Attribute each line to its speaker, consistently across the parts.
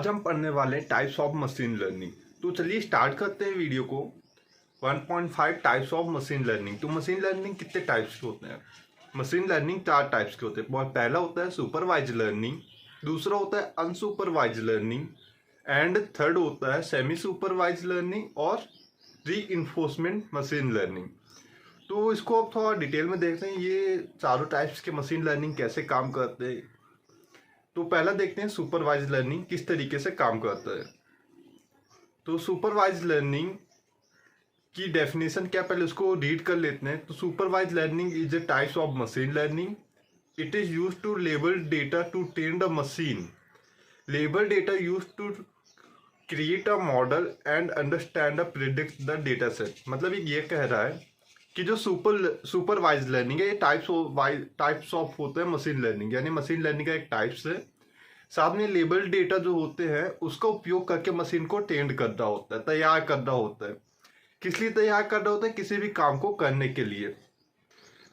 Speaker 1: आज हम पढ़ने वाले हैं टाइप्स ऑफ मशीन लर्निंग। तो चलिए स्टार्ट करते हैं वीडियो को। 1.5 टाइप्स ऑफ मशीन लर्निंग। तो मशीन लर्निंग कितने टाइप्स के होते हैं? मशीन लर्निंग 4 टाइप्स के होते हैं। पहला होता है सुपरवाइज लर्निंग, दूसरा होता है अनसुपरवाइज लर्निंग एंड थर्ड होता है सेमी सुपरवाइज लर्निंग और रीइंफोर्समेंट मशीन लर्निंग। तो इसको अब थोड़ा डिटेल में देखते हैं, ये चारों टाइप्स के मशीन लर्निंग कैसे काम करते हैं। तो पहला देखते हैं सुपरवाइज लर्निंग किस तरीके से काम करता है। तो सुपरवाइज लर्निंग की डेफिनेशन क्या, पहले उसको रीड कर लेते हैं। तो supervise learning is a types of machine learning. It is used to label data to train the machine. Label data used to create a model and understand the predict the data set. मतलब ये कह रहा है कि जो supervise learning है ये types of होता है मशीन लर्निंग, यानी मशीन लर्निंग का एक टाइप्स है। साथ में लेबल डेटा जो होते हैं उसका उपयोग करके मशीन को ट्रेन करना होता है, तैयार करना होता है। किस लिए तैयार करना होता है? किसी भी काम को करने के लिए।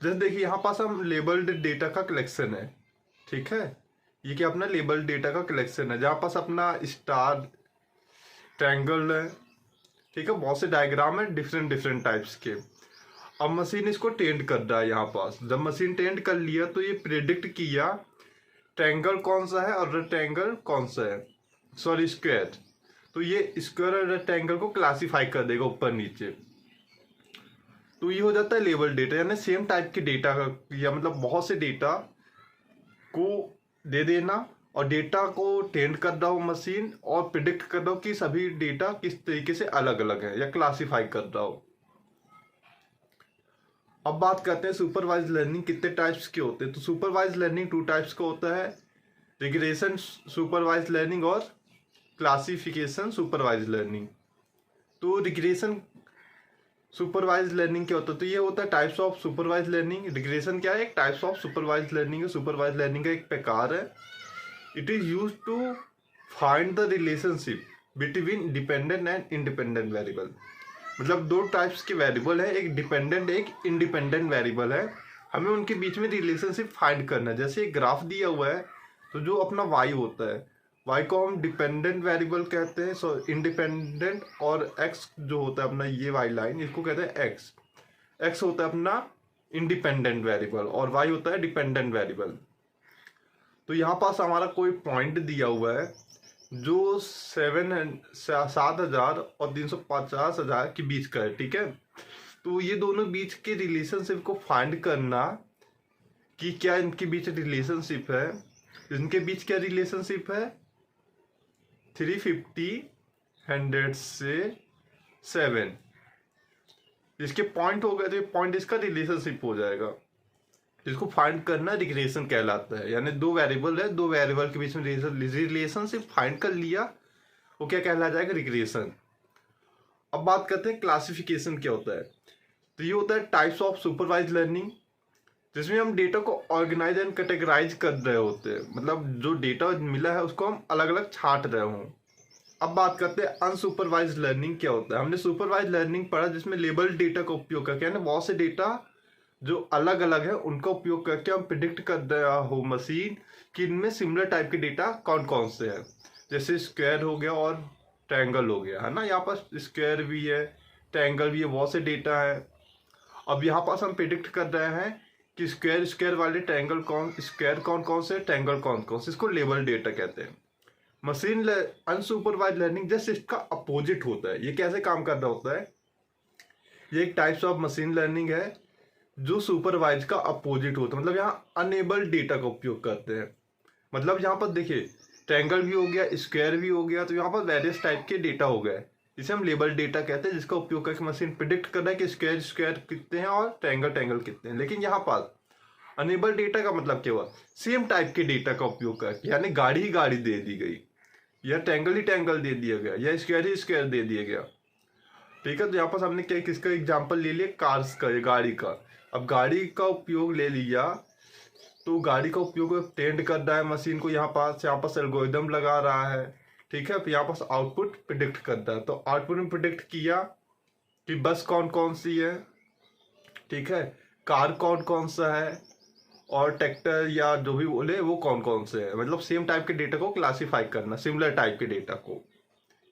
Speaker 1: जैसे देखिए यहाँ पास हम लेबल्ड डेटा का कलेक्शन है, ठीक है। ये क्या अपना लेबल्ड डेटा का कलेक्शन है, जहाँ पास अपना स्टार, ट्रायंगल है, ठीक है, बहुत से डायग्राम है डिफरेंट डिफरेंट टाइप्स के। अब मशीन इसको ट्रेंड कर रहा है। यहाँ पास जब मशीन ट्रेंड कर लिया तो ये प्रेडिक्ट किया ट्रायंगल कौन सा है और रेक्टेंगल कौन सा है, सॉरी स्क्वायर। तो ये स्क्वायर और रेक्टेंगल को क्लासिफाई कर देगा ऊपर नीचे। तो ये हो जाता है लेबल डेटा, यानी सेम टाइप के डेटा का, या मतलब बहुत से डेटा को दे देना और डेटा को ट्रेंड कर रहा हो मशीन और प्रिडिक्ट कर रहा हो कि सभी डेटा किस तरीके से अलग अलग है या क्लासिफाई कर रहा हो। अब बात करते हैं सुपरवाइज लर्निंग कितने टाइप्स के होते हैं। तो सुपरवाइज लर्निंग 2 टाइप्स का होता है, रिग्रेशन सुपरवाइज लर्निंग और क्लासिफिकेशन सुपरवाइज लर्निंग। तो रिग्रेशन सुपरवाइज लर्निंग क्या होता है? तो ये होता है types of supervise learning. Regression क्या है? एक टाइप्स ऑफ सुपरवाइज लर्निंग है, सुपरवाइज लर्निंग का एक प्रकार है। It is use to find the relationship between dependent and independent variable. मतलब 2 टाइप्स के वेरिएबल है, एक डिपेंडेंट एक इंडिपेंडेंट वेरिएबल है। हमें उनके बीच में रिलेशनशिप फाइंड करना है। जैसे एक ग्राफ दिया हुआ है, तो जो अपना y होता है, y को हम डिपेंडेंट वेरिएबल कहते हैं, सो इंडिपेंडेंट, और x जो होता है अपना ये y लाइन, इसको कहते हैं x होता है अपना इंडिपेंडेंट वेरिएबल और y होता है डिपेंडेंट वेरिएबल। तो यहाँ पास हमारा कोई पॉइंट दिया हुआ है जो 7,000 और 350,000 के बीच का है, ठीक है। तो ये दोनों बीच के रिलेशनशिप को फाइंड करना कि क्या इनके बीच रिलेशनशिप है। इनके बीच क्या रिलेशनशिप है? 350, 100 से 7। इसके पॉइंट हो गए तो पॉइंट इसका रिलेशनशिप हो जाएगा, जिसको फाइंड करना रिग्रेशन कहलाता है। यानी 2 वेरिएबल है, 2 वेरिएबल के बीच में रिलेशनशिप फाइंड कर लिया, वो क्या कहला जाएगा? रिग्रेशन। अब बात करते हैं क्लासिफिकेशन क्या होता है। तो ये होता है टाइप्स ऑफ सुपरवाइज लर्निंग, जिसमें हम डेटा को ऑर्गेनाइज एंड कैटेगराइज कर रहे होते हैं। मतलब जो डेटा मिला है उसको हम अलग अलग छांट रहे हों। अब बात करते हैं अनसुपरवाइज लर्निंग क्या होता है। हमने सुपरवाइज लर्निंग पढ़ा जिसमें लेबल डेटा का उपयोग करके, यानी बहुत से डेटा जो अलग अलग है उनका उपयोग करके हम प्रिडिक्ट कर रहा हो मशीन कि इनमें सिमिलर टाइप के डेटा कौन कौन से हैं। जैसे स्क्वायर हो गया और ट्रायंगल हो गया, है ना। यहाँ पास स्क्वायर भी है, ट्रायंगल भी है, बहुत से डेटा है। अब यहाँ पास हम प्रिडिक्ट कर रहे हैं कि स्क्वायर वाले ट्रायंगल स्क्वायर कौन कौन से, ट्रायंगल कौन कौन से। इसको लेबल डेटा कहते हैं। मशीन अनसुपरवाइज लर्निंग जस्ट इसका अपोजिट होता है। ये कैसे काम कर रहा होता है? ये एक टाइप्स ऑफ मशीन लर्निंग है जो सुपरवाइज का अपोजिट होता है। मतलब यहाँ अनेबल डेटा का उपयोग करते हैं। मतलब यहाँ पर देखिए ट्रायंगल भी हो गया, स्क्वायर भी हो गया, तो यहाँ पर वेरियस टाइप के डेटा हो गए, जिसे हम लेबल डेटा कहते हैं, जिसका उपयोग करके मशीन प्रिडिक्ट कर रहा है कि स्क्वायर कितने हैं और ट्रायंगल कितने हैं। लेकिन यहाँ पर अनेबल डेटा का मतलब क्या हुआ? सेम टाइप के डेटा का उपयोग करके, यानी गाड़ी ही गाड़ी दे दी गई, या ट्रायंगल ही ट्रायंगल दे दिया गया, या स्क्वायर ही स्क्वायर दे दिया गया, ठीक है। तो यहाँ पर हमने क्या किसका एग्जाम्पल ले लिया? कार्स का, गाड़ी का। अब गाड़ी का उपयोग ले लिया, तो गाड़ी का उपयोग ट्रेंड कर रहा है मशीन को, यहाँ पास एल्गोरिदम लगा रहा है, ठीक है। यहाँ पास आउटपुट प्रिडिक्ट कर रहा है। तो आउटपुट में प्रिडिक्ट किया कि बस कौन कौन सी है, ठीक है, कार कौन कौन सा है, और ट्रैक्टर या जो भी बोले वो कौन कौन से हैं, मतलब सेम टाइप के डेटा को क्लासीफाई करना, सिमिलर टाइप के डेटा को,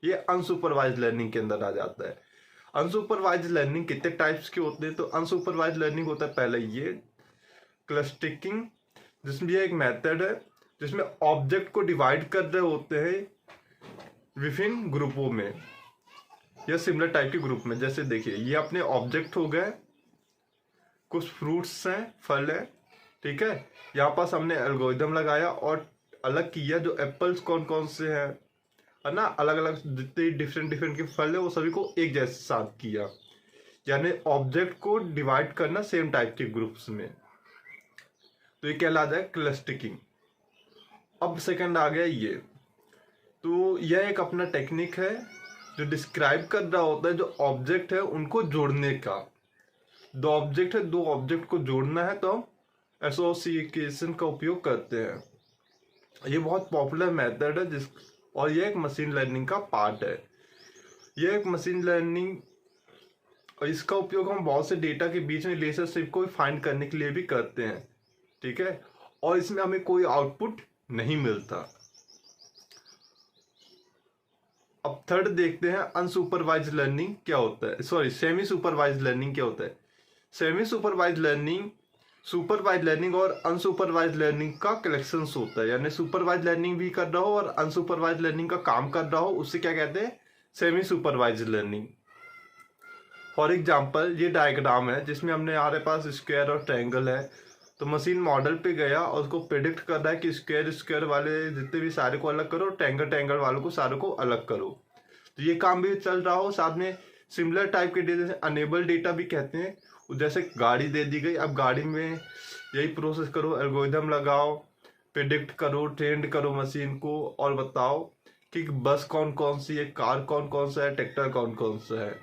Speaker 1: ये अनसुपरवाइज लर्निंग के अंदर आ जाता है। अनसुपरवाइज लर्निंग कितने टाइप्स के होते हैं? तो अनसुपरवाइज लर्निंग होता है पहले ये क्लस्टरिंग, जिसमें ये एक मेथड है जिसमें ऑब्जेक्ट को डिवाइड कर रहे होते हैं विभिन्न ग्रुपों में या सिमिलर टाइप के ग्रुप में। जैसे देखिए ये अपने ऑब्जेक्ट हो गए, कुछ फ्रूट्स हैं, फल है, ठीक है। यहाँ पास हमने एल्गोरिदम लगाया और अलग किया जो एप्पल्स कौन कौन से हैं, है ना, अलग अलग जितने डिफरेंट डिफरेंट के फल है वो सभी को एक जैसे साथ किया, यानी ऑब्जेक्ट को डिवाइड करना सेम टाइप के ग्रुप्स में, तो ये कहलाता है क्लस्टरिंग। अब सेकंड आ गया ये, तो यह एक अपना टेक्निक है जो डिस्क्राइब कर रहा होता है जो ऑब्जेक्ट है उनको जोड़ने का। दो ऑब्जेक्ट है, दो ऑब्जेक्ट को जोड़ना है तो एसोसिएशन का उपयोग करते हैं। ये बहुत पॉपुलर मेथड है और ये एक मशीन लर्निंग का पार्ट है। ये एक मशीन लर्निंग और इसका उपयोग हम बहुत से डेटा के बीच में रिलेशनशिप को फाइंड करने के लिए भी करते हैं, ठीक है, और इसमें हमें कोई आउटपुट नहीं मिलता। अब थर्ड देखते हैं अनसुपरवाइज लर्निंग क्या होता है, सॉरी सेमी सुपरवाइज लर्निंग क्या होता है। Semi supervise learning supervise learning और अनसुपरवाइज लर्निंग का कलेक्शन होता है, यानी सुपरवाइज लर्निंग भी कर रहा हो और अनसुपरवाइज लर्निंग का काम कर रहा हो, उससे क्या कहते हैं, semi supervise learning. For example ये डायग्राम है जिसमें हमने हमारे पास स्क्वायर और ट्रायंगल है, तो मशीन मॉडल पे गया और उसको प्रिडिक्ट कर रहा है कि स्क्वायर स्क्वायर वाले जितने भी सारे को अलग करो, ट्रायंगल ट्रायंगल वालों को सारों को अलग करो। तो ये काम भी चल रहा हो, साथ में सिमिलर टाइप के डेटा, अनेबल डेटा भी कहते हैं, जैसे गाड़ी दे दी गई, अब गाड़ी में यही प्रोसेस करो, एल्गोरिदम लगाओ, प्रिडिक्ट करो, ट्रेंड करो मशीन को और बताओ कि बस कौन कौन सी है, कार कौन कौन सा है, ट्रैक्टर कौन कौन सा है।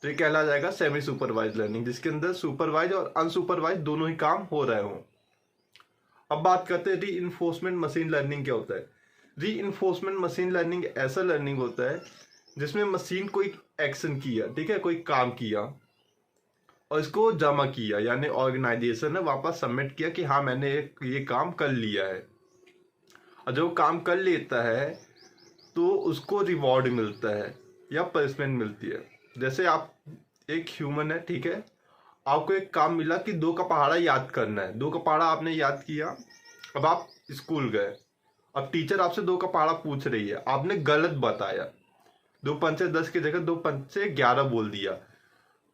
Speaker 1: तो ये कहला जाएगा सेमी सुपरवाइज लर्निंग, जिसके अंदर सुपरवाइज और अनसुपरवाइज दोनों ही काम हो रहे हों। अब बात करते हैं रीइंफोर्समेंट मशीन लर्निंग क्या होता है। रीइंफोर्समेंट मशीन लर्निंग ऐसा लर्निंग होता है जिसमें मशीन कोई एक्शन किया, ठीक है, कोई काम किया और इसको जमा किया, यानी ऑर्गेनाइजेशन ने वापस सबमिट किया कि हाँ मैंने ये काम कर लिया है, और जो काम कर लेता है तो उसको रिवॉर्ड मिलता है या पनिशमेंट मिलती है। जैसे आप एक ह्यूमन है, ठीक है, आपको एक काम मिला कि 2 का पहाड़ा याद करना है, 2 का पहाड़ा आपने याद किया, अब आप स्कूल गए, अब टीचर आपसे 2 का पहाड़ा पूछ रही है, आपने गलत बताया, 2 पंचे 10 की जगह 2 पंचे 11 बोल दिया,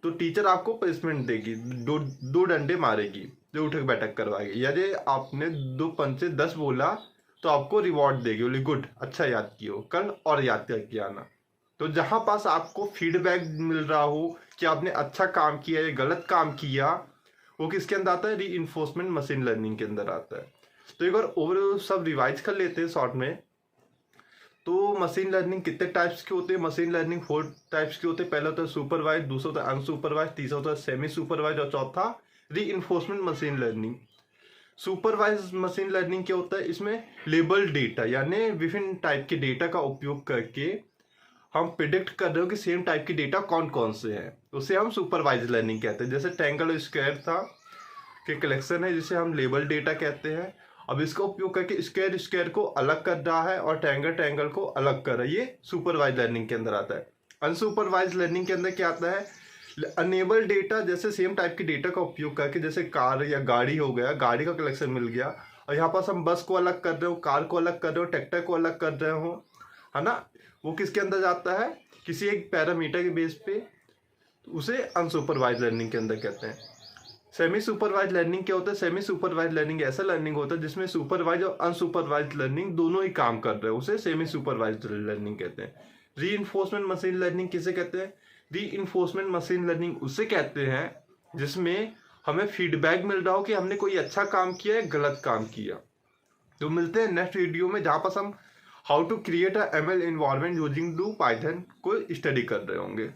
Speaker 1: तो टीचर आपको पनिशमेंट देगी, 2 डंडे मारेगी, जो उठक बैठक करवाएगी। यदि आपने 2 पंचे 10 बोला तो आपको रिवॉर्ड देगी, बोली गुड, अच्छा याद किया, कल और याद करके आना। तो जहां पास आपको फीडबैक मिल रहा हो कि आपने अच्छा काम किया या गलत काम किया, वो किसके अंदर आता है, रीइंफोर्समेंट मशीन लर्निंग के अंदर आता है। तो एक बार ओवरऑल सब रिवाइज कर लेते हैं शॉर्ट में। तो मशीन लर्निंग कितने टाइप्स के होते हैं? मशीन लर्निंग 4 टाइप्स के होते हैं। पहला होता है सुपरवाइज, दूसरा होता है अनसुपरवाइज, तीसरा होता है सेमी सुपरवाइज और चौथा reinforcement machine learning. Supervise machine learning क्या होता है, इसमें लेबल डेटा यानी विभिन्न टाइप के डेटा का उपयोग करके हम प्रिडिक्ट कर रहे हो कि सेम टाइप की डेटा कौन कौन से हैं, उसे हम सुपरवाइज लर्निंग कहते हैं। जैसे ट्रायंगल और स्क्वायर था कि कलेक्शन है जिसे हम लेबल डेटा कहते हैं। अब इसका उपयोग करके स्क्वायर स्क्वायर को अलग कर रहा है और ट्रायंगल ट्रायंगल को अलग कर रहा है, ये सुपरवाइज लर्निंग के अंदर आता है। अनसुपरवाइज लर्निंग के अंदर क्या आता है, अनेबल डेटा, जैसे सेम टाइप की डेटा का उपयोग करके, जैसे कार या गाड़ी हो गया, गाड़ी का कलेक्शन मिल गया और यहाँ पास हम बस को अलग कर रहे हो, कार को अलग कर रहे हो, ट्रैक्टर को अलग कर रहे हो, है ना, वो किसके अंदर जाता है, किसी एक पैरामीटर के बेस पे, तो उसे अनसुपरवाइज लर्निंग के अंदर कहते हैं। सेमी सुपरवाइज लर्निंग क्या होता है, सेमी सुपरवाइज लर्निंग ऐसा लर्निंग होता है जिसमें सुपरवाइज और अनसुपरवाइज लर्निंग दोनों ही काम कर रहे हैं, उसे सेमी सुपरवाइज लर्निंग कहते हैं। रीइंफोर्समेंट मशीन लर्निंग किसे कहते हैं, रीइंफोर्समेंट मशीन लर्निंग उसे कहते हैं जिसमें हमें फीडबैक मिल रहा हो कि हमने कोई अच्छा काम किया है, गलत काम किया। तो मिलते हैं नेक्स्ट वीडियो में जहां पर हम how to create a ML environment using do Python को स्टडी कर रहे होंगे।